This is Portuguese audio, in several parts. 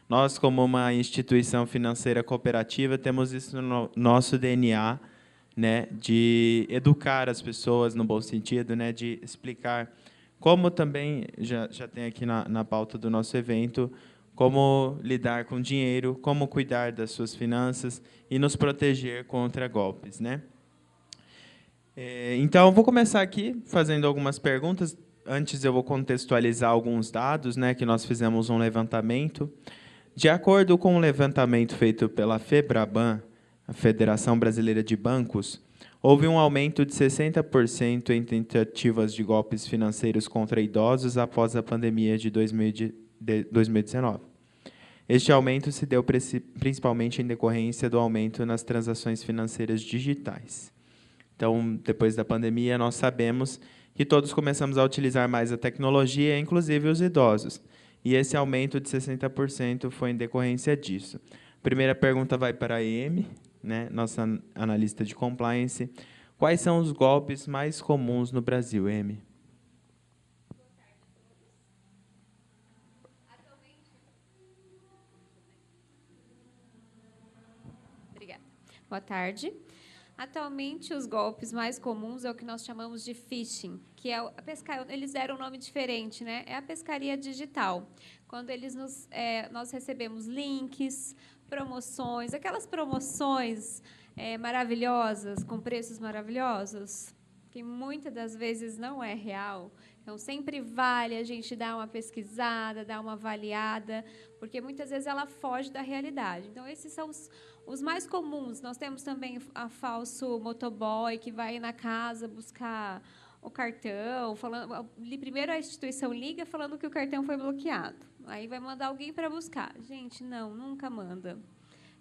Nós, como uma instituição financeira cooperativa, temos isso no nosso DNA, né, de educar as pessoas, no bom sentido, né, de explicar como também, já tem aqui na pauta do nosso evento, como lidar com dinheiro, como cuidar das suas finanças e nos proteger contra golpes, né? Então, vou começar aqui fazendo algumas perguntas. Antes, eu vou contextualizar alguns dados, né, que nós fizemos um levantamento. De acordo com um levantamento feito pela FEBRABAN, a Federação Brasileira de Bancos, houve um aumento de 60% em tentativas de golpes financeiros contra idosos após a pandemia de 2019. Este aumento se deu principalmente em decorrência do aumento nas transações financeiras digitais. Então, depois da pandemia, nós sabemos que todos começamos a utilizar mais a tecnologia, inclusive os idosos. E esse aumento de 60% foi em decorrência disso. A primeira pergunta vai para a Emi, né, nossa analista de compliance. Quais são os golpes mais comuns no Brasil, Emi? Obrigada. Boa tarde. Atualmente, os golpes mais comuns é o que nós chamamos de phishing, que é a pescaria. Eles deram um nome diferente, né? É a pescaria digital. Quando nós recebemos links, promoções, aquelas promoções maravilhosas, com preços maravilhosos, que muitas das vezes não é real. Então, sempre vale a gente dar uma pesquisada, dar uma avaliada, porque muitas vezes ela foge da realidade. Então, esses são os mais comuns. Nós temos também a falso motoboy, que vai na casa buscar o cartão, primeiro a instituição liga falando que o cartão foi bloqueado. Aí vai mandar alguém para buscar. Gente, não, nunca manda.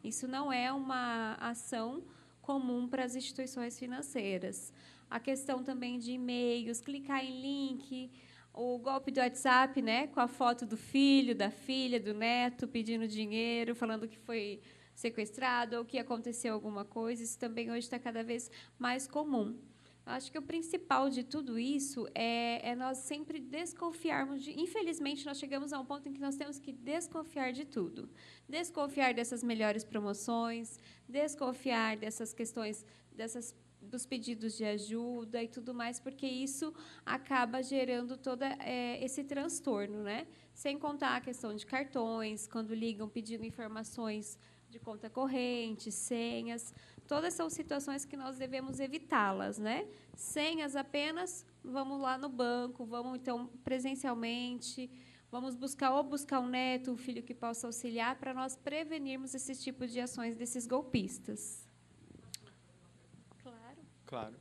Isso não é uma ação comum para as instituições financeiras. A questão também de e-mails, clicar em link, o golpe do WhatsApp, né, com a foto do filho, da filha, do neto, pedindo dinheiro, falando que foi sequestrado ou que aconteceu alguma coisa. Isso também hoje está cada vez mais comum. Acho que o principal de tudo isso é nós sempre desconfiarmos infelizmente, nós chegamos a um ponto em que nós temos que desconfiar de tudo. Desconfiar dessas melhores promoções, desconfiar dessas questões, dos pedidos de ajuda e tudo mais, porque isso acaba gerando todo esse transtorno, né? Sem contar a questão de cartões, quando ligam pedindo informações de conta corrente, senhas. Todas são situações que nós devemos evitá-las, né? Senhas apenas, vamos lá no banco, vamos, então, presencialmente, vamos buscar um neto, um filho que possa auxiliar, para nós prevenirmos esse tipo de ações desses golpistas. Claro. Claro.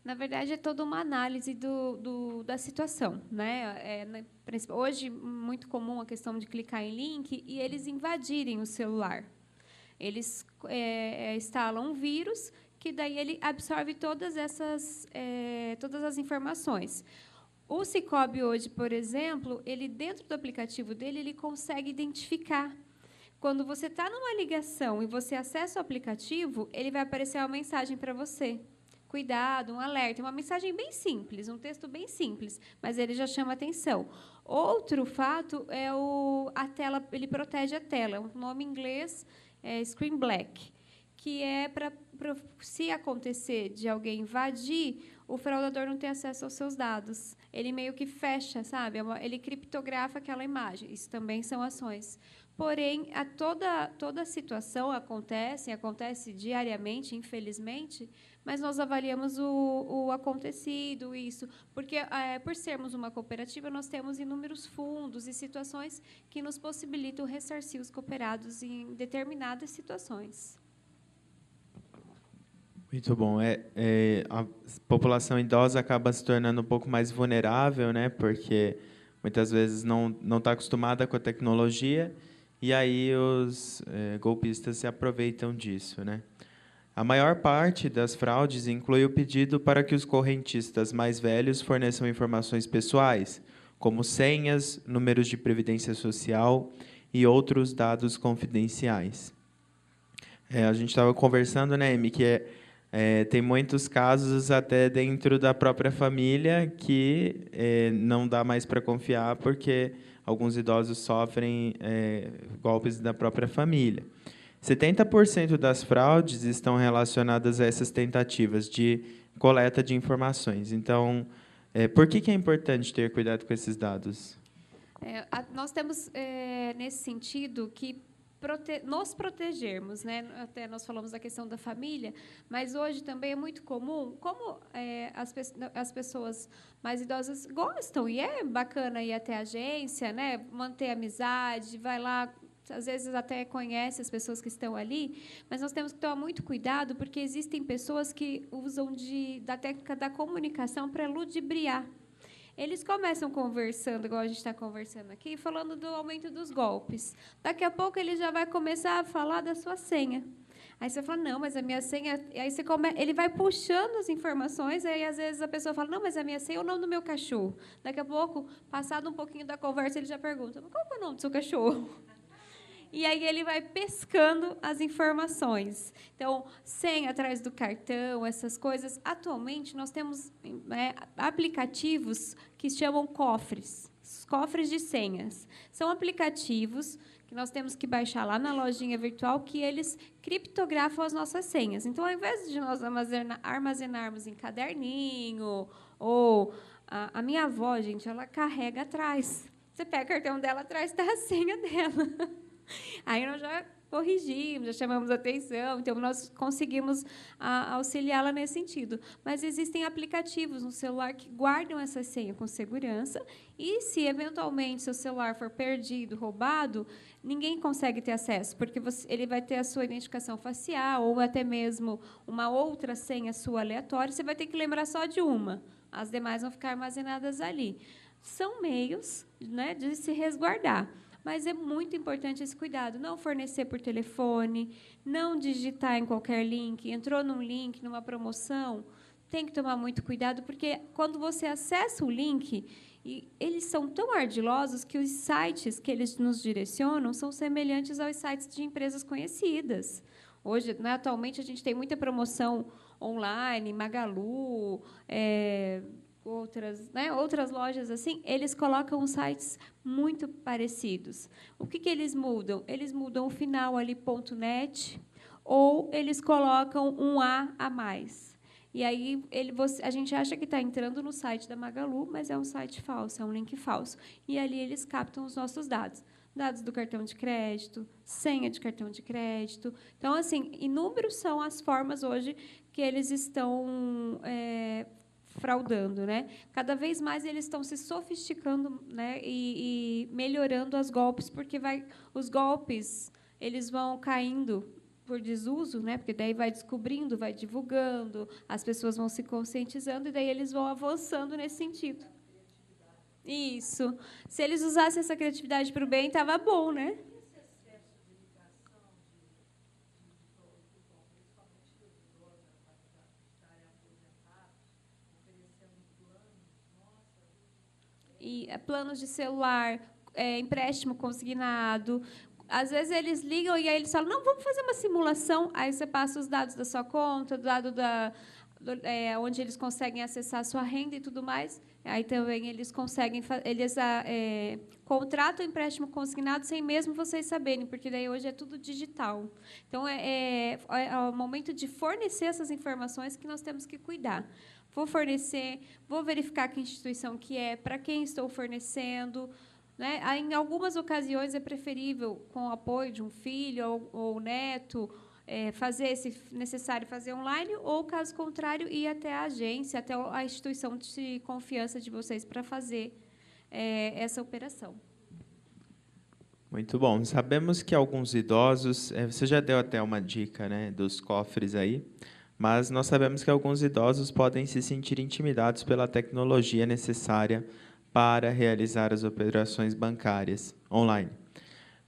Na verdade, é toda uma análise da situação, né? Hoje, muito comum a questão de clicar em link e eles invadirem o celular. Eles instalam um vírus que daí ele absorve todas as informações. O Sicoob hoje, por exemplo, ele dentro do aplicativo dele ele consegue identificar. Quando você está numa ligação e você acessa o aplicativo, ele vai aparecer uma mensagem para você. Cuidado, um alerta, uma mensagem bem simples, um texto bem simples, mas ele já chama atenção. Outro fato é a tela, ele protege a tela, o nome em inglês é Screen Black, que é para, se acontecer de alguém invadir, o fraudador não ter acesso aos seus dados. Ele meio que fecha, sabe? Ele criptografa aquela imagem. Isso também são ações. Porém, toda a situação acontece diariamente, infelizmente, mas nós avaliamos o acontecido, isso, porque, por sermos uma cooperativa, nós temos inúmeros fundos e situações que nos possibilitam ressarcir os cooperados em determinadas situações. Muito bom. A população idosa acaba se tornando um pouco mais vulnerável, né? Porque muitas vezes não está acostumada com a tecnologia e aí os golpistas se aproveitam disso, né? A maior parte das fraudes inclui o pedido para que os correntistas mais velhos forneçam informações pessoais, como senhas, números de previdência social e outros dados confidenciais. A gente estava conversando, né, Amy, que tem muitos casos até dentro da própria família que não dá mais para confiar porque alguns idosos sofrem golpes da própria família. 70% das fraudes estão relacionadas a essas tentativas de coleta de informações. Então, por que é importante ter cuidado com esses dados? Nós temos, nesse sentido, que nos protegermos, né? Até nós falamos da questão da família, mas hoje também é muito comum, como as pessoas mais idosas gostam, e é bacana ir até a agência, né? Manter amizade, vai lá, às vezes até conhece as pessoas que estão ali, mas nós temos que tomar muito cuidado, porque existem pessoas que usam da técnica da comunicação para ludibriar. Eles começam conversando, igual a gente está conversando aqui, falando do aumento dos golpes. Daqui a pouco ele já vai começar a falar da sua senha. Aí você fala, não, mas a minha senha... Aí ele vai puxando as informações, aí às vezes a pessoa fala, não, mas a minha senha é o nome do meu cachorro. Daqui a pouco, passado um pouquinho da conversa, ele já pergunta, mas qual é o nome do seu cachorro? E aí ele vai pescando as informações. Então, senha atrás do cartão, essas coisas. Atualmente, nós temos aplicativos que se chamam cofres de senhas. São aplicativos que nós temos que baixar lá na lojinha virtual, que eles criptografam as nossas senhas. Então, ao invés de nós armazenarmos em caderninho, ou a minha avó, gente, ela carrega atrás. Você pega o cartão dela, atrás está a senha dela. Aí nós já corrigimos, já chamamos atenção, então nós conseguimos auxiliá-la nesse sentido. Mas existem aplicativos no celular que guardam essa senha com segurança, e se eventualmente seu celular for perdido, roubado, ninguém consegue ter acesso, porque ele vai ter a sua identificação facial ou até mesmo uma outra senha sua aleatória, você vai ter que lembrar só de uma, as demais vão ficar armazenadas ali. São meios, né, de se resguardar. Mas é muito importante esse cuidado. Não fornecer por telefone, não digitar em qualquer link. Entrou num link, numa promoção, tem que tomar muito cuidado, porque quando você acessa o link, eles são tão ardilosos que os sites que eles nos direcionam são semelhantes aos sites de empresas conhecidas. Hoje, né, atualmente, a gente tem muita promoção online, Magalu, outras lojas assim, eles colocam sites muito parecidos. O que eles mudam? Eles mudam o final ali, .net, ou eles colocam um a mais. E aí a gente acha que está entrando no site da Magalu, mas é um site falso, é um link falso. E ali eles captam os nossos dados. Dados do cartão de crédito, senha de cartão de crédito. Então, assim, inúmeros são as formas hoje que eles estão fraudando, né? Cada vez mais eles estão se sofisticando, né, e melhorando os golpes, porque os golpes eles vão caindo por desuso, né? Porque daí vai descobrindo, vai divulgando, as pessoas vão se conscientizando e daí eles vão avançando nesse sentido. Isso. Se eles usassem essa criatividade para o bem, estava bom, né? E planos de celular, empréstimo consignado. Às vezes eles ligam e aí eles falam, não, vamos fazer uma simulação. Aí você passa os dados da sua conta, onde eles conseguem acessar a sua renda e tudo mais. Aí também eles conseguem, contratam o empréstimo consignado sem mesmo vocês saberem, porque daí hoje é tudo digital. Então, é o momento de fornecer essas informações que nós temos que cuidar. Vou fornecer, vou verificar que instituição que é, para quem estou fornecendo. Né? Em algumas ocasiões, é preferível, com o apoio de um filho ou neto, necessário fazer online, ou, caso contrário, ir até a agência, até a instituição de confiança de vocês para fazer essa operação. Muito bom. Sabemos que alguns idosos... você já deu até uma dica, né, dos cofres aí, mas nós sabemos que alguns idosos podem se sentir intimidados pela tecnologia necessária para realizar as operações bancárias online.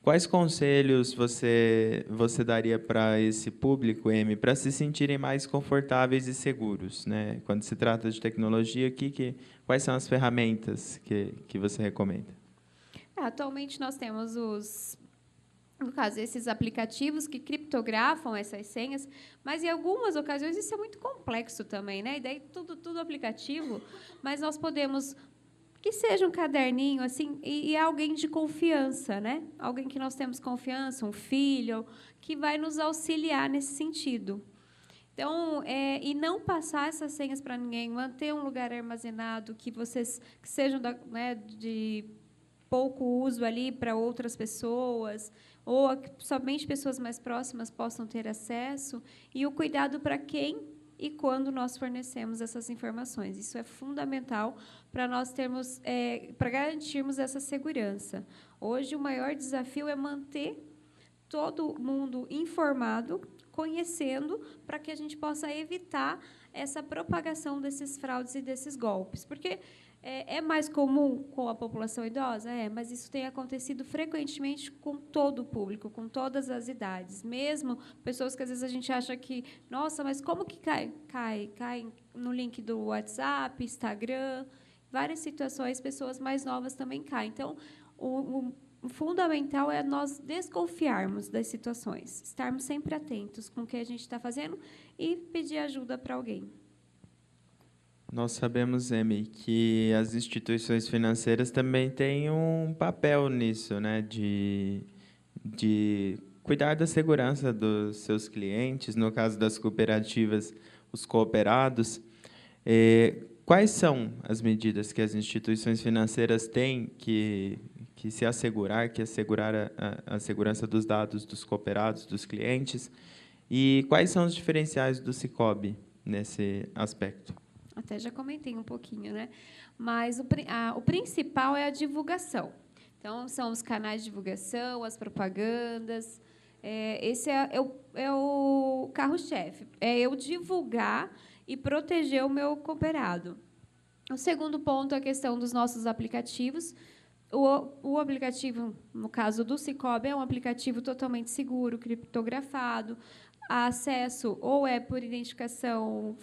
Quais conselhos você daria para esse público, Amy, para se sentirem mais confortáveis e seguros, né? Quando se trata de tecnologia, quais são as ferramentas que você recomenda? Atualmente, nós temos os no caso, esses aplicativos que criptografam essas senhas, mas em algumas ocasiões isso é muito complexo também, né? E daí tudo aplicativo, mas nós podemos que seja um caderninho assim e alguém de confiança, né? Alguém que nós temos confiança, um filho, que vai nos auxiliar nesse sentido. Então, e não passar essas senhas para ninguém, manter um lugar armazenado que vocês que sejam né, de pouco uso ali para outras pessoas, ou somente pessoas mais próximas possam ter acesso, e o cuidado para quem e quando nós fornecemos essas informações. Isso é fundamental para nós termos, para garantirmos essa segurança. Hoje, o maior desafio é manter todo mundo informado, conhecendo, para que a gente possa evitar essa propagação desses fraudes e desses golpes. Porque é mais comum com a população idosa? Mas isso tem acontecido frequentemente com todo o público, com todas as idades. Mesmo pessoas que, às vezes, a gente acha que, nossa, mas como que cai? Cai no link do WhatsApp, Instagram, várias situações, pessoas mais novas também caem. Então, o fundamental é nós desconfiarmos das situações, estarmos sempre atentos com o que a gente está fazendo e pedir ajuda para alguém. Nós sabemos, Emi, que as instituições financeiras também têm um papel nisso, né, de cuidar da segurança dos seus clientes, no caso das cooperativas, os cooperados. Quais são as medidas que as instituições financeiras têm que assegurar a segurança dos dados dos cooperados, dos clientes? E quais são os diferenciais do Sicoob nesse aspecto? Até já comentei um pouquinho, né? Mas o principal é a divulgação. Então, são os canais de divulgação, as propagandas. Esse é o carro-chefe. É eu divulgar e proteger o meu cooperado. O segundo ponto é a questão dos nossos aplicativos. O aplicativo, no caso do Sicoob, é um aplicativo totalmente seguro, criptografado, acesso ou por identificação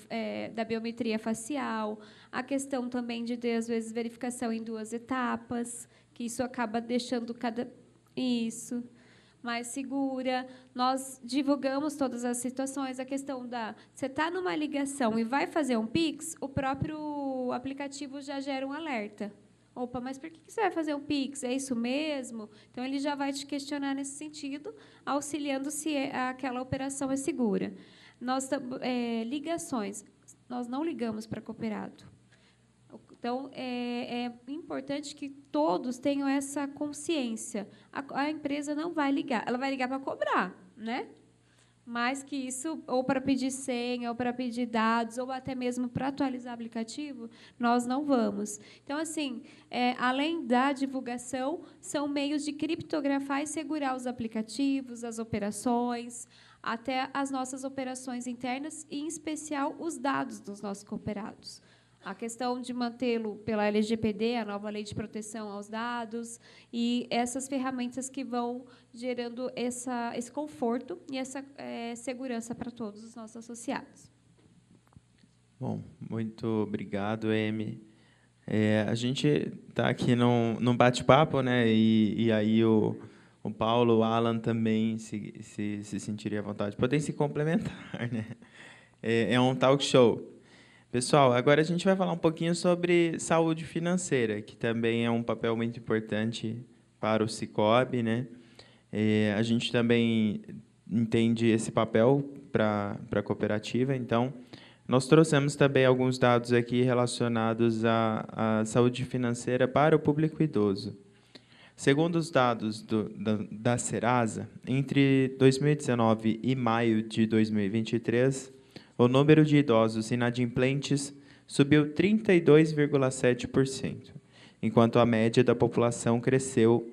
da biometria facial, a questão também de ter, às vezes, verificação em 2 etapas, que isso acaba deixando isso mais segura. Nós divulgamos todas as situações, a questão você está numa ligação e vai fazer um Pix, o próprio aplicativo já gera um alerta. Opa, mas por que você vai fazer um Pix? É isso mesmo? Então, ele já vai te questionar nesse sentido, auxiliando se aquela operação é segura. Ligações, nós não ligamos para cooperado. Então, é importante que todos tenham essa consciência. A empresa não vai ligar, ela vai ligar para cobrar, né? Mais que isso, ou para pedir senha, ou para pedir dados, ou até mesmo para atualizar o aplicativo, nós não vamos. Então, assim, além da divulgação, são meios de criptografar e segurar os aplicativos, as operações, até as nossas operações internas, e, em especial, os dados dos nossos cooperados. A questão de mantê-lo pela LGPD, a nova Lei de Proteção aos Dados, e essas ferramentas que vão gerando esse conforto e essa segurança para todos os nossos associados. Bom, muito obrigado, Emi. A gente está aqui num bate-papo, né? E aí o Paulo, o Alan também se sentiria à vontade. Podem se complementar, né? É um talk show. Pessoal, agora a gente vai falar um pouquinho sobre saúde financeira, que também é um papel muito importante para o Sicoob, né? A gente também entende esse papel para a cooperativa, então nós trouxemos também alguns dados aqui relacionados à saúde financeira para o público idoso. Segundo os dados da Serasa, entre 2019 e maio de 2023, o número de idosos inadimplentes subiu 32,7%, enquanto a média da população cresceu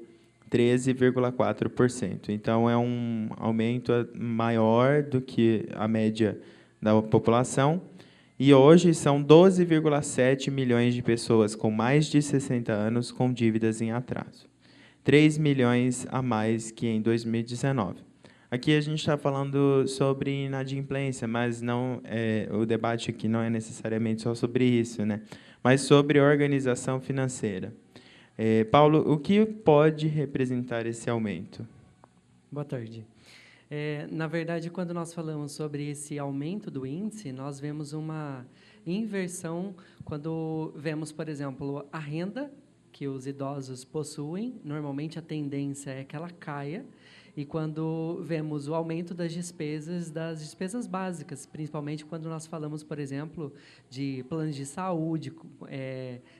13,4%. Então, é um aumento maior do que a média da população. E hoje são 12,7 milhões de pessoas com mais de 60 anos com dívidas em atraso. 3 milhões a mais que em 2019. Aqui a gente está falando sobre inadimplência, mas não o debate aqui não é necessariamente só sobre isso, né? Mas sobre organização financeira. Paulo, o que pode representar esse aumento? Boa tarde. Na verdade, quando nós falamos sobre esse aumento do índice, nós vemos uma inversão quando vemos, por exemplo, a renda que os idosos possuem, normalmente a tendência é que ela caia, e quando vemos o aumento das despesas básicas, principalmente quando nós falamos, por exemplo, de planos de saúde,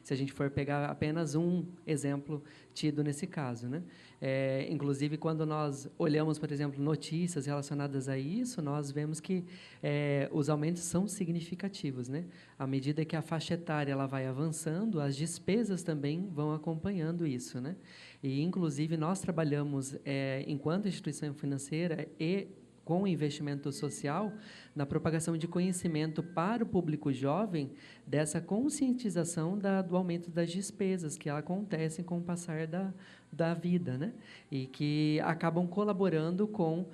se a gente for pegar apenas um exemplo tido nesse caso, né? Inclusive, quando nós olhamos, por exemplo, notícias relacionadas a isso, nós vemos que os aumentos são significativos, né? À medida que a faixa etária ela vai avançando, as despesas também vão acompanhando isso, né? E, inclusive, nós trabalhamos, enquanto instituição financeira e com investimento social, na propagação de conhecimento para o público jovem, dessa conscientização do aumento das despesas que acontecem com o passar da vida, né? E que acabam colaborando com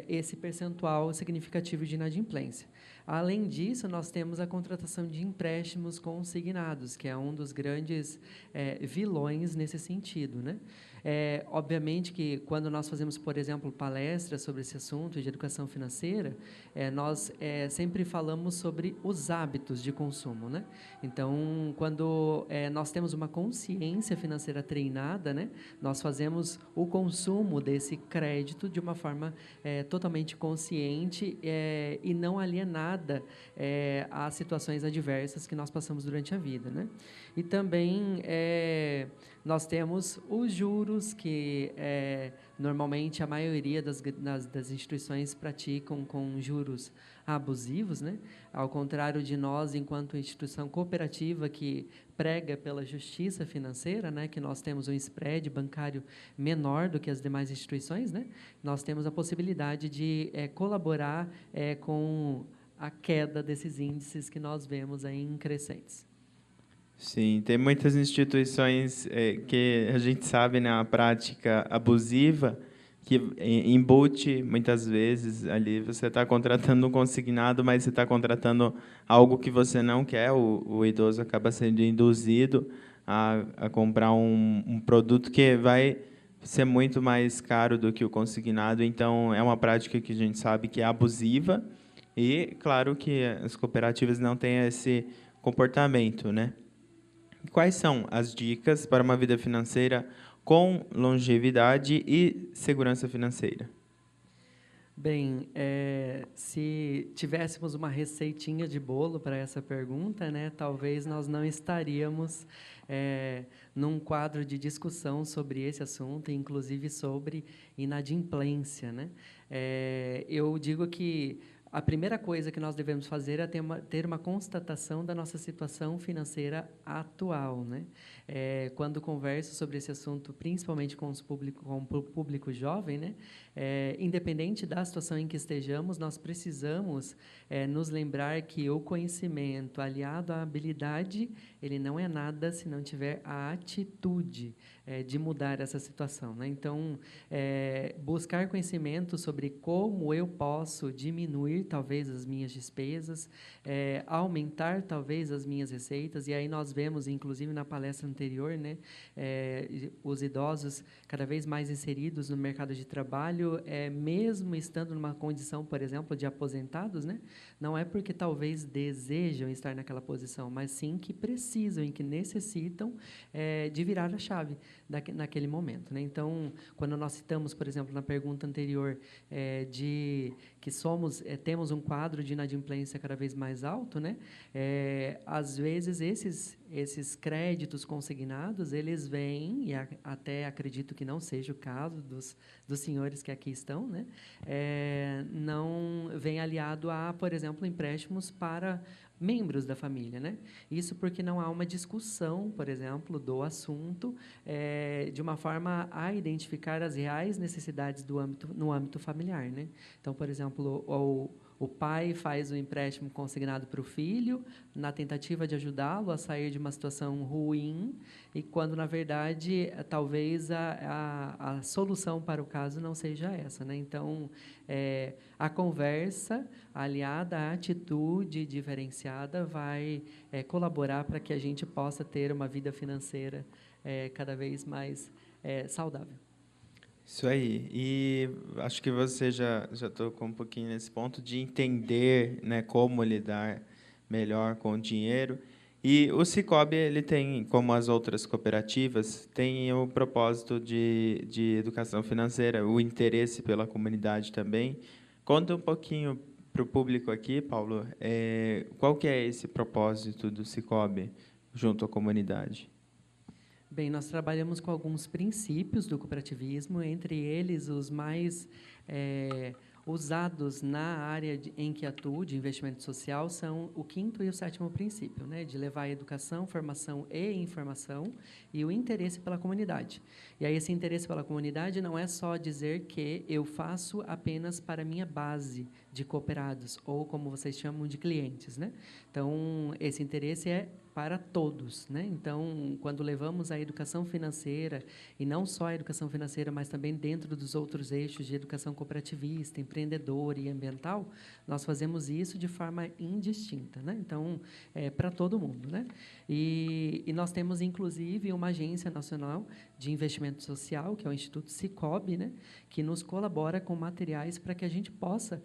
esse percentual significativo de inadimplência. Além disso, nós temos a contratação de empréstimos consignados, que é um dos grandes vilões nesse sentido, né? Obviamente que, quando nós fazemos, por exemplo, palestras sobre esse assunto de educação financeira, nós sempre falamos sobre os hábitos de consumo, né? Então, quando nós temos uma consciência financeira treinada, né, nós fazemos o consumo desse crédito de uma forma totalmente consciente e não alienada às situações adversas que nós passamos durante a vida, né? E também nós temos os juros que normalmente a maioria das instituições praticam com juros abusivos, né? Ao contrário de nós, enquanto instituição cooperativa que prega pela justiça financeira, né, que nós temos um spread bancário menor do que as demais instituições, né? Nós temos a possibilidade de colaborar com a queda desses índices que nós vemos aí em crescentes. Sim, tem muitas instituições que a gente sabe, né, a prática abusiva, que embute, muitas vezes, ali você está contratando um consignado, mas você está contratando algo que você não quer, o idoso acaba sendo induzido a comprar um produto que vai ser muito mais caro do que o consignado, então é uma prática que a gente sabe que é abusiva, e claro que as cooperativas não têm esse comportamento, né? Quais são as dicas para uma vida financeira com longevidade e segurança financeira? Bem, se tivéssemos uma receitinha de bolo para essa pergunta, né, talvez nós não estaríamos num quadro de discussão sobre esse assunto, inclusive sobre inadimplência, né? Eu digo que a primeira coisa que nós devemos fazer é ter uma constatação da nossa situação financeira atual, né? Quando converso sobre esse assunto, principalmente com o público jovem, né? Independente da situação em que estejamos, nós precisamos nos lembrar que o conhecimento aliado à habilidade, ele não é nada se não tiver a atitude de mudar essa situação, né? Então, buscar conhecimento sobre como eu posso diminuir, talvez, as minhas despesas, aumentar, talvez, as minhas receitas, e aí nós vemos, inclusive, na palestra anterior, né, os idosos cada vez mais inseridos no mercado de trabalho, mesmo estando numa condição, por exemplo, de aposentados, né, não é porque talvez desejam estar naquela posição, mas sim que precisam e que necessitam de virar a chave naquele momento, né? Então, quando nós citamos, por exemplo, na pergunta anterior, de que temos um quadro de inadimplência cada vez mais alto, né? Às vezes esses créditos consignados, eles vêm, e até acredito que não seja o caso dos senhores que aqui estão, né? Não vem aliado a, por exemplo, empréstimos para membros da família, né? Isso porque não há uma discussão, por exemplo, do assunto, de uma forma a identificar as reais necessidades no âmbito familiar, né? Então, por exemplo, o pai faz o empréstimo consignado para o filho, na tentativa de ajudá-lo a sair de uma situação ruim, e quando, na verdade, talvez a solução para o caso não seja essa, né? Então, a conversa aliada à atitude diferenciada vai colaborar para que a gente possa ter uma vida financeira cada vez mais saudável. Isso aí. E acho que você já tocou um pouquinho nesse ponto de entender, né, como lidar melhor com o dinheiro. E o Sicoob, ele tem, como as outras cooperativas, tem o propósito de educação financeira, o interesse pela comunidade também. Conta um pouquinho para o público aqui, Paulo, qual que é esse propósito do Sicoob junto à comunidade? Bem, nós trabalhamos com alguns princípios do cooperativismo, entre eles os mais usados na área em que atuo, de investimento social, são o quinto e o sétimo princípio, né, de levar a educação, formação e informação e o interesse pela comunidade. E aí esse interesse pela comunidade não é só dizer que eu faço apenas para a minha base de cooperados, ou como vocês chamam de clientes, né? Então, esse interesse é para todos, né? Então, quando levamos a educação financeira, e não só a educação financeira, mas também dentro dos outros eixos de educação cooperativista, empreendedora e ambiental, nós fazemos isso de forma indistinta, né? Então, é para todo mundo, né? E nós temos, inclusive, uma agência nacional de investimento social, que é o Instituto Sicoob, né? Que nos colabora com materiais para que a gente possa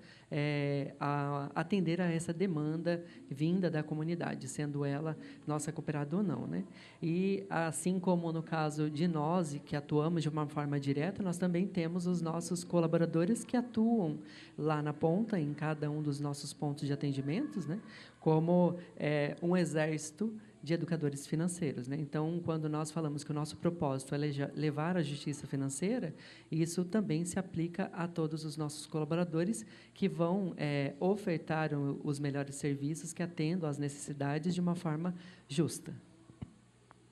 atender a essa demanda vinda da comunidade, sendo ela nossa cooperada ou não, né? E assim como no caso de nós que atuamos de uma forma direta, nós também temos os nossos colaboradores que atuam lá na ponta, em cada um dos nossos pontos de atendimentos, né? Como um exército de educadores financeiros, né? Então, quando nós falamos que o nosso propósito é levar a justiça financeira, isso também se aplica a todos os nossos colaboradores que vão ofertar os melhores serviços que atendam às necessidades de uma forma justa.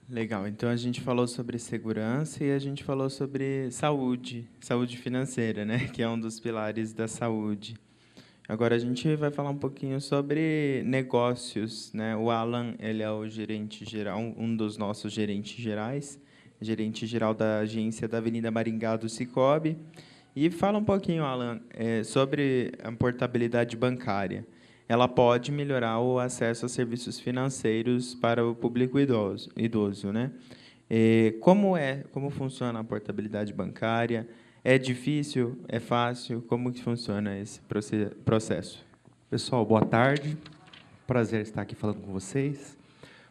Legal. Então, a gente falou sobre segurança e a gente falou sobre saúde financeira, né? Que é um dos pilares da saúde. Agora, a gente vai falar um pouquinho sobre negócios, né? O Alan, ele é o gerente geral, um dos nossos gerentes gerais, gerente geral da agência da Avenida Maringá do Sicoob. E fala um pouquinho, Alan, sobre a portabilidade bancária. Ela pode melhorar o acesso a serviços financeiros para o público idoso, né? Como funciona a portabilidade bancária? É difícil? É fácil? Como que funciona esse processo? Pessoal, boa tarde. Prazer estar aqui falando com vocês.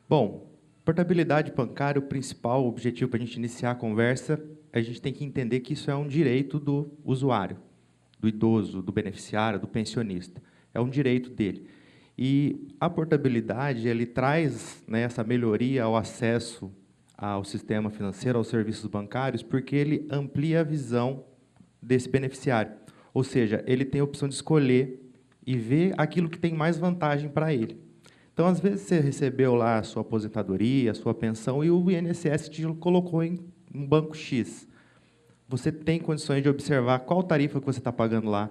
Bom, portabilidade bancária, o principal objetivo para a gente iniciar a conversa, a gente tem que entender que isso é um direito do usuário, do idoso, do beneficiário, do pensionista. É um direito dele. E a portabilidade, ele traz, né, essa melhoria ao acesso ao sistema financeiro, aos serviços bancários, porque ele amplia a visão desse beneficiário. Ou seja, ele tem a opção de escolher e ver aquilo que tem mais vantagem para ele. Então, às vezes, você recebeu lá a sua aposentadoria, a sua pensão, e o INSS te colocou em um banco X. Você tem condições de observar qual tarifa que você está pagando lá,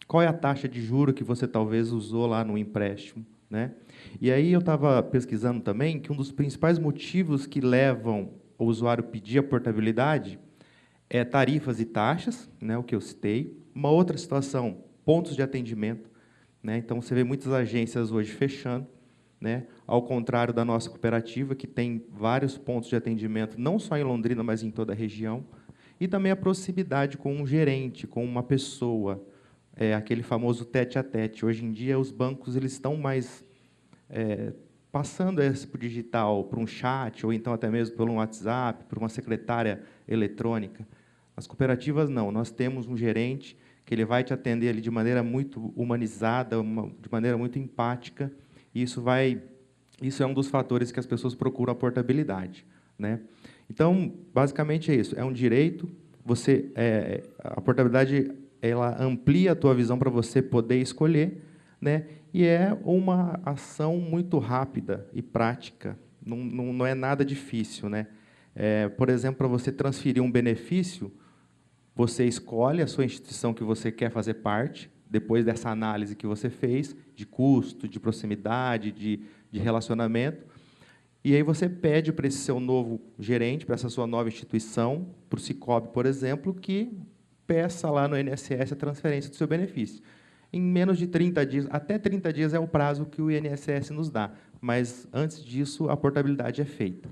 qual é a taxa de juro que você talvez usou lá no empréstimo, né? E aí eu estava pesquisando também que um dos principais motivos que levam o usuário a pedir a portabilidade é tarifas e taxas, né, o que eu citei. Uma outra situação, pontos de atendimento, né? Então, você vê muitas agências hoje fechando, né? Ao contrário da nossa cooperativa, que tem vários pontos de atendimento, não só em Londrina, mas em toda a região. E também a proximidade com um gerente, com uma pessoa, aquele famoso tete-a-tete. Hoje em dia, os bancos eles estão mais passando esse para o digital, para um chat, ou então até mesmo por um WhatsApp, por uma secretária eletrônica. As cooperativas, não. Nós temos um gerente que ele vai te atender ali de maneira muito humanizada, de maneira muito empática, e isso é um dos fatores que as pessoas procuram a portabilidade, né? Então, basicamente é isso. É um direito. A portabilidade ela amplia a tua visão para você poder escolher, né? E é uma ação muito rápida e prática. Não é nada difícil, né? Por exemplo, para você transferir um benefício, você escolhe a sua instituição que você quer fazer parte, depois dessa análise que você fez, de custo, de proximidade, de relacionamento, e aí você pede para esse seu novo gerente, para essa sua nova instituição, para o Sicoob, por exemplo, que peça lá no INSS a transferência do seu benefício. Em menos de 30 dias, até 30 dias é o prazo que o INSS nos dá, mas, antes disso, a portabilidade é feita.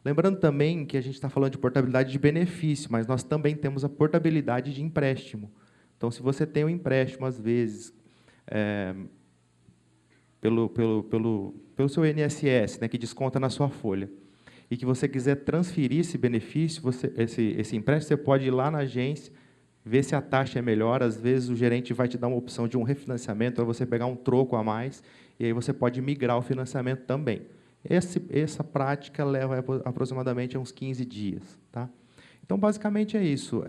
Lembrando também que a gente está falando de portabilidade de benefício, mas nós também temos a portabilidade de empréstimo. Então, se você tem um empréstimo, às vezes, pelo seu INSS, né, que desconta na sua folha, e que você quiser transferir esse benefício, esse empréstimo, você pode ir lá na agência, ver se a taxa é melhor. Às vezes, o gerente vai te dar uma opção de um refinanciamento, para você pegar um troco a mais, e aí você pode migrar o financiamento também. Essa prática leva aproximadamente uns 15 dias. Tá? Então, basicamente, é isso.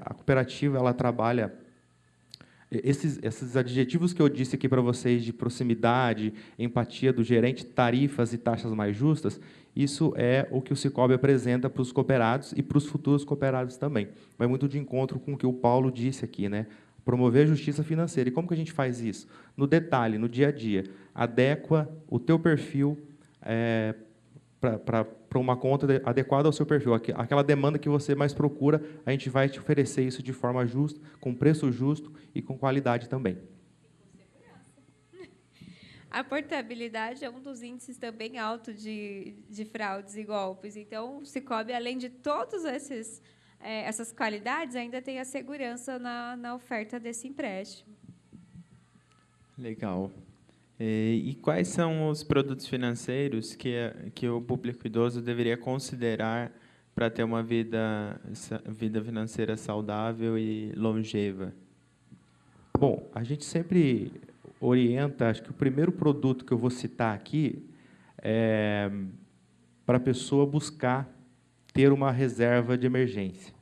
A cooperativa ela trabalha esses adjetivos que eu disse aqui para vocês, de proximidade, empatia do gerente, tarifas e taxas mais justas. Isso é o que o Cicobi apresenta para os cooperados e para os futuros cooperados também. Vai muito de encontro com o que o Paulo disse aqui, né? Promover a justiça financeira. E como que a gente faz isso? No detalhe, no dia a dia. Adequa o teu perfil para uma conta adequada ao seu perfil. Aquela demanda que você mais procura, a gente vai te oferecer isso de forma justa, com preço justo e com qualidade também. A portabilidade é um dos índices também alto de fraudes e golpes. Então, o Cicobi, além de todas essas qualidades, ainda tem a segurança na oferta desse empréstimo. Legal. E quais são os produtos financeiros que o público idoso deveria considerar para ter uma vida financeira saudável e longeva? Bom, a gente sempre orienta, acho que o primeiro produto que eu vou citar aqui é para a pessoa buscar ter uma reserva de emergência.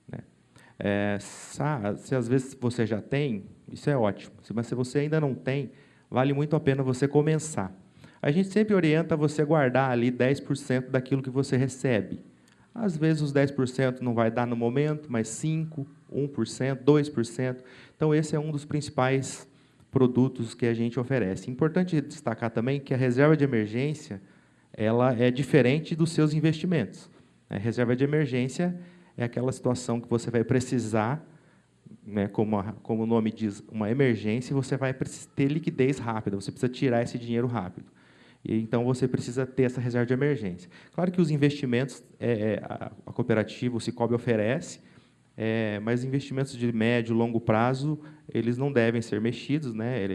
Né? Se às vezes você já tem, isso é ótimo. Mas se você ainda não tem, vale muito a pena você começar. A gente sempre orienta você guardar ali 10% daquilo que você recebe. Às vezes os 10% não vai dar no momento, mas 5%, 1%, 2%. Então, esse é um dos principais produtos que a gente oferece. Importante destacar também que a reserva de emergência ela é diferente dos seus investimentos. A reserva de emergência é aquela situação que você vai precisar, né, como o nome diz, uma emergência, e você vai ter liquidez rápida, você precisa tirar esse dinheiro rápido. E, então, você precisa ter essa reserva de emergência. Claro que os investimentos, a cooperativa, o Cicobi oferece, mas investimentos de médio e longo prazo, eles não devem ser mexidos. Né?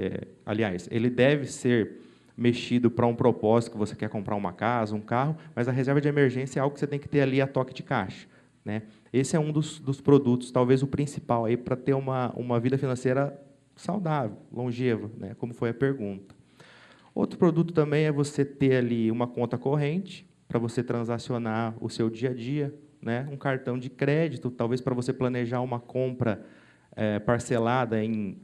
Aliás, ele deve ser mexido para um propósito, que você quer comprar uma casa, um carro, mas a reserva de emergência é algo que você tem que ter ali a toque de caixa. Né? Esse é um dos produtos, talvez o principal, para ter uma vida financeira saudável, longeva, né? Como foi a pergunta. Outro produto também é você ter ali uma conta corrente, para você transacionar o seu dia a dia, né? Um cartão de crédito, talvez para você planejar uma compra parcelada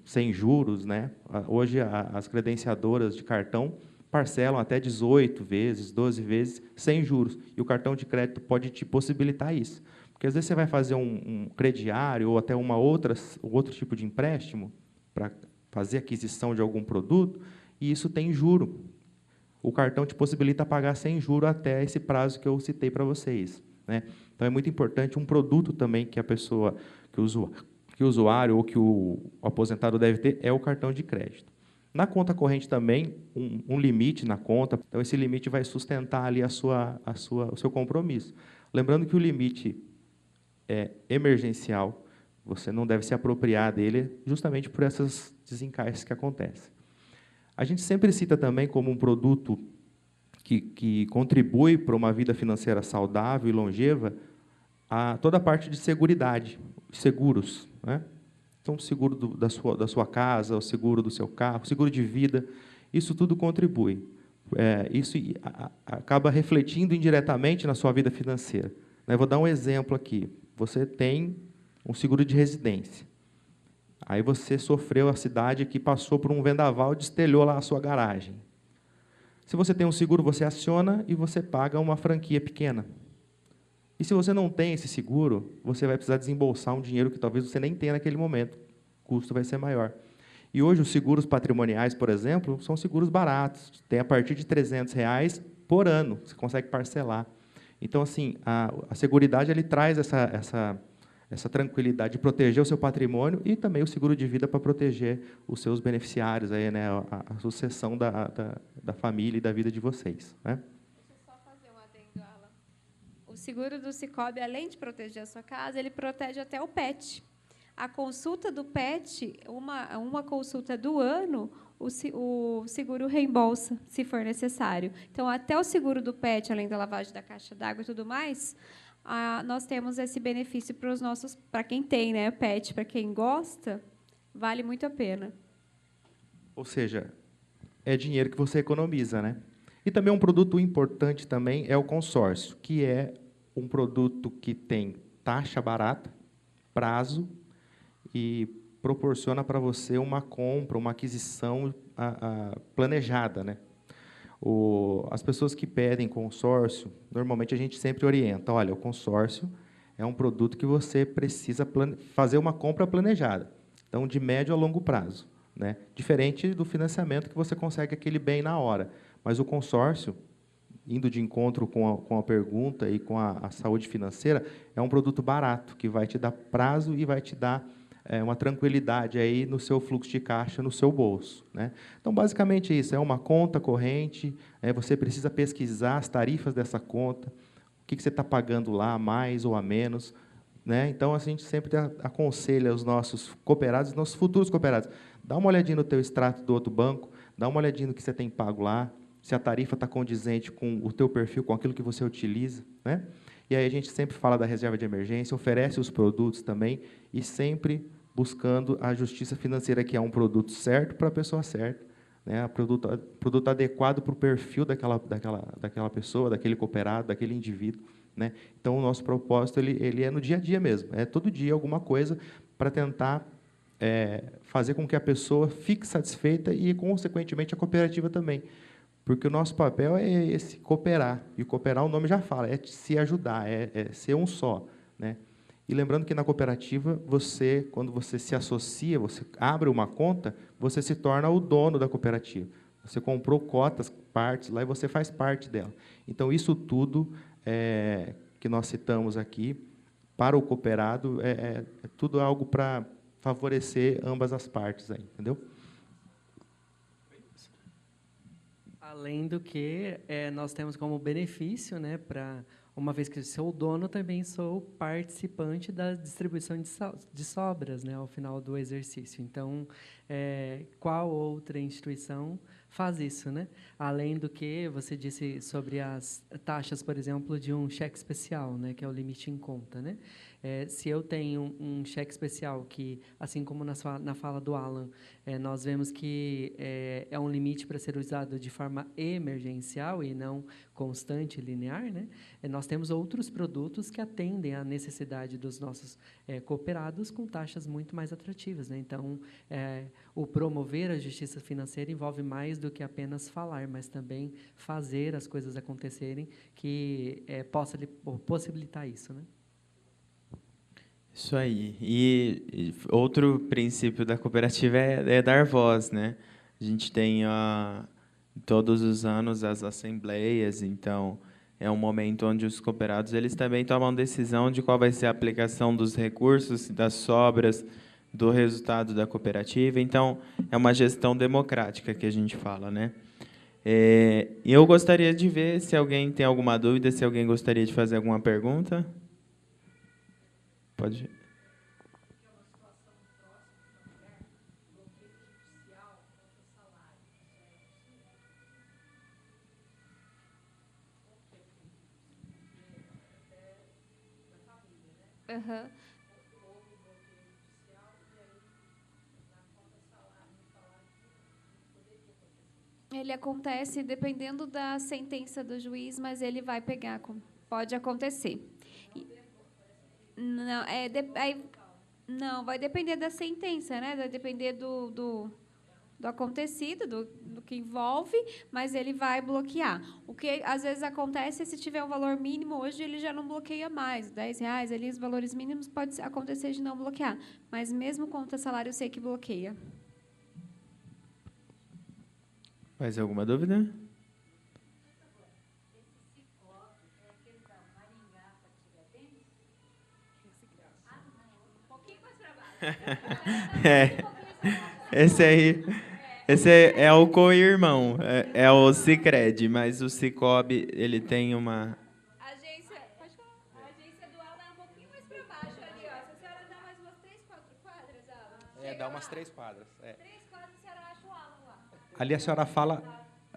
sem juros. Né? Hoje, as credenciadoras de cartão parcelam até 18 vezes, 12 vezes, sem juros. E o cartão de crédito pode te possibilitar isso. Porque, às vezes, você vai fazer um crediário ou até outro tipo de empréstimo para fazer aquisição de algum produto, e isso tem juro. O cartão te possibilita pagar sem juro até esse prazo que eu citei para vocês. Né? Então, é muito importante um produto também que que o usuário ou que o aposentado deve ter é o cartão de crédito. Na conta corrente também, um limite na conta, então esse limite vai sustentar ali o seu compromisso. Lembrando que o limite é emergencial, você não deve se apropriar dele justamente por esses desencaixes que acontecem. A gente sempre cita também como um produto que contribui para uma vida financeira saudável e longeva toda a parte de seguridade, seguros. Né? Então, o seguro da sua casa, o seguro do seu carro, o seguro de vida, isso tudo contribui. Isso acaba refletindo indiretamente na sua vida financeira. Né? Vou dar um exemplo aqui. Você tem um seguro de residência. Aí você sofreu a cidade que passou por um vendaval e destelhou lá a sua garagem. Se você tem um seguro, você aciona e você paga uma franquia pequena. E se você não tem esse seguro, você vai precisar desembolsar um dinheiro que talvez você nem tenha naquele momento. O custo vai ser maior. E hoje os seguros patrimoniais, por exemplo, são seguros baratos. Tem a partir de R$300 por ano, você consegue parcelar. Então, assim, a Seguridade ele traz essa tranquilidade de proteger o seu patrimônio e também o seguro de vida para proteger os seus beneficiários, aí, né, a sucessão da família e da vida de vocês. Né? Deixa eu só fazer um adendo, Alan. seguro do Sicoob, além de proteger a sua casa, ele protege até o pet. A consulta do pet, uma consulta do ano, o seguro reembolsa, se for necessário. Então, até o seguro do pet, além da lavagem da caixa d'água e tudo mais, nós temos esse benefício para quem tem, né, pet, para quem gosta, vale muito a pena. Ou seja, é dinheiro que você economiza, né? E também um produto importante também é o consórcio, que é um produto que tem taxa barata, prazo, e proporciona para você uma compra, uma aquisição planejada, né? As pessoas que pedem consórcio, normalmente a gente sempre orienta, olha, o consórcio é um produto que você precisa fazer uma compra planejada, então de médio a longo prazo, né? Diferente do financiamento que você consegue aquele bem na hora, mas o consórcio, indo de encontro com a pergunta e com a saúde financeira, é um produto barato que vai te dar prazo e vai te dar uma tranquilidade aí no seu fluxo de caixa, no seu bolso, né? Então, basicamente, isso é uma conta corrente, você precisa pesquisar as tarifas dessa conta, o que você está pagando lá, a mais ou a menos, né? Então, a gente sempre aconselha os nossos cooperados, nossos futuros cooperados, dá uma olhadinha no teu extrato do outro banco, dá uma olhadinha no que você tem pago lá, se a tarifa está condizente com o teu perfil, com aquilo que você utiliza, né? E aí a gente sempre fala da reserva de emergência, oferece os produtos também, e sempre buscando a justiça financeira, que é um produto certo para a pessoa certa, né? Produto adequado para o perfil daquela pessoa, daquele cooperado, daquele indivíduo, né? Então, o nosso propósito ele é no dia a dia mesmo, é todo dia alguma coisa para tentar fazer com que a pessoa fique satisfeita e, consequentemente, a cooperativa também. Porque o nosso papel é esse, cooperar. E cooperar, o nome já fala, é se ajudar, é ser um só, né? E lembrando que na cooperativa, quando você se associa, você abre uma conta, você se torna o dono da cooperativa. Você comprou cotas, partes lá, e você faz parte dela. Então, isso tudo que nós citamos aqui, para o cooperado, é tudo algo para favorecer ambas as partes, aí, entendeu? Além do que, nós temos como benefício, né, uma vez que sou dono, também sou participante da distribuição de sobras, né, ao final do exercício. Então, qual outra instituição faz isso, né? Além do que você disse sobre as taxas, por exemplo, de um cheque especial, né, que é o limite em conta, né? Se eu tenho um cheque especial que, assim como na fala do Alan, nós vemos que é um limite para ser usado de forma emergencial e não constante e linear, né? Nós temos outros produtos que atendem à necessidade dos nossos cooperados com taxas muito mais atrativas, né? Então, o promover a justiça financeira envolve mais do que apenas falar, mas também fazer as coisas acontecerem que possa possibilitar isso, né? Isso aí. E outro princípio da cooperativa é dar voz, né? A gente tem todos os anos as assembleias, então é um momento onde os cooperados eles também tomam decisão de qual vai ser a aplicação dos recursos, das sobras, do resultado da cooperativa. Então, é uma gestão democrática que a gente fala, né? E eu gostaria de ver se alguém tem alguma dúvida, se alguém gostaria de fazer alguma pergunta. Pode. Uhum. Ele acontece dependendo da sentença do juiz, mas ele vai pegar. Pode acontecer. Não, não, vai depender da sentença, né? Vai depender do acontecido, do que envolve, mas ele vai bloquear. O que às vezes acontece é se tiver um valor mínimo, hoje ele já não bloqueia mais. R$10, ali os valores mínimos pode acontecer de não bloquear. Mas mesmo contra salário, eu sei que bloqueia. Mais alguma dúvida? Esse é o co-irmão, é o Sicredi, mas o Cicobi, ele tem uma... Agência, pode falar. umas 3 quadras. É. 3 quadras a senhora acha o Alan lá. Ali a senhora fala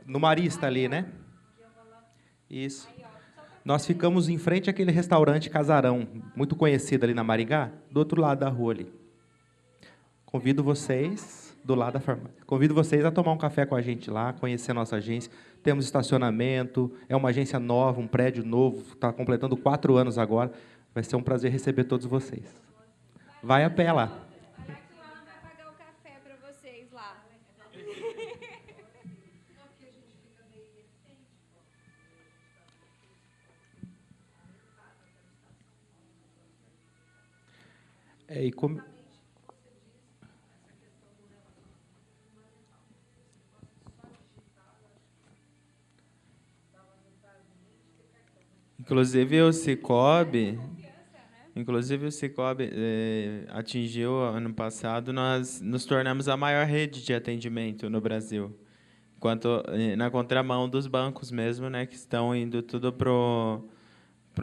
no Marista ali, né? Isso. Nós ficamos em frente àquele restaurante Casarão, muito conhecido ali na Maringá, do outro lado da rua ali. Convido vocês, do lado da farmácia, convido vocês a tomar um café com a gente lá, conhecer a nossa agência. Temos estacionamento, é uma agência nova, um prédio novo, está completando 4 anos agora. Vai ser um prazer receber todos vocês. Vai a pé lá. Olha que o Alan vai pagar o café para vocês lá. E como... Inclusive o Cicobi, atingiu ano passado, nós nos tornamos a maior rede de atendimento no Brasil, enquanto na contramão dos bancos mesmo, né, que estão indo tudo pro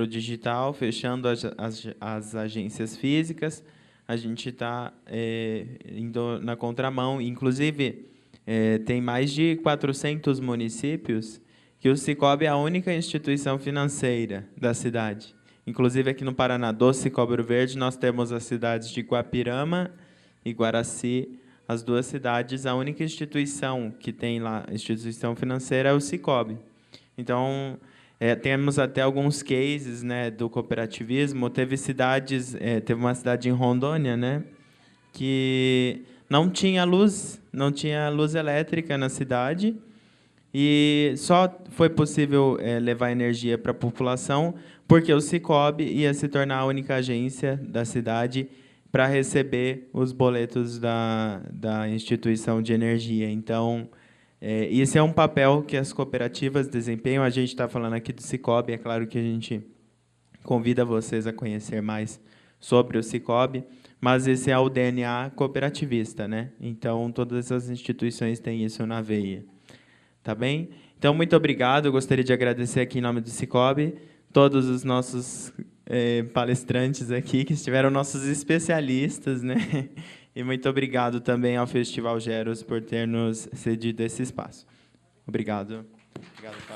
digital, fechando as agências físicas. A gente está indo na contramão. Inclusive, tem mais de 400 municípios que o Cicobi é a única instituição financeira da cidade. Inclusive, aqui no Paraná, do Cicobi Ouro Verde, nós temos as cidades de Guapirama e Guaraci. As 2 cidades, a única instituição que tem lá, instituição financeira, é o Cicobi. Então, temos até alguns cases, né, do cooperativismo. Teve uma cidade em Rondônia, né, que não tinha luz elétrica na cidade, e só foi possível levar energia para a população porque o Cicobi ia se tornar a única agência da cidade para receber os boletos da instituição de energia. Então, esse é um papel que as cooperativas desempenham. A gente está falando aqui do Cicobi, é claro que a gente convida vocês a conhecer mais sobre o Cicobi, mas esse é o DNA cooperativista, né? Então, todas as instituições têm isso na veia. Tá bem? Então, muito obrigado. Eu gostaria de agradecer aqui em nome do Cicobi todos os nossos palestrantes aqui, que estiveram nossos especialistas, né? E muito obrigado também ao Festival Geros por ter nos cedido esse espaço. Obrigado. Obrigado,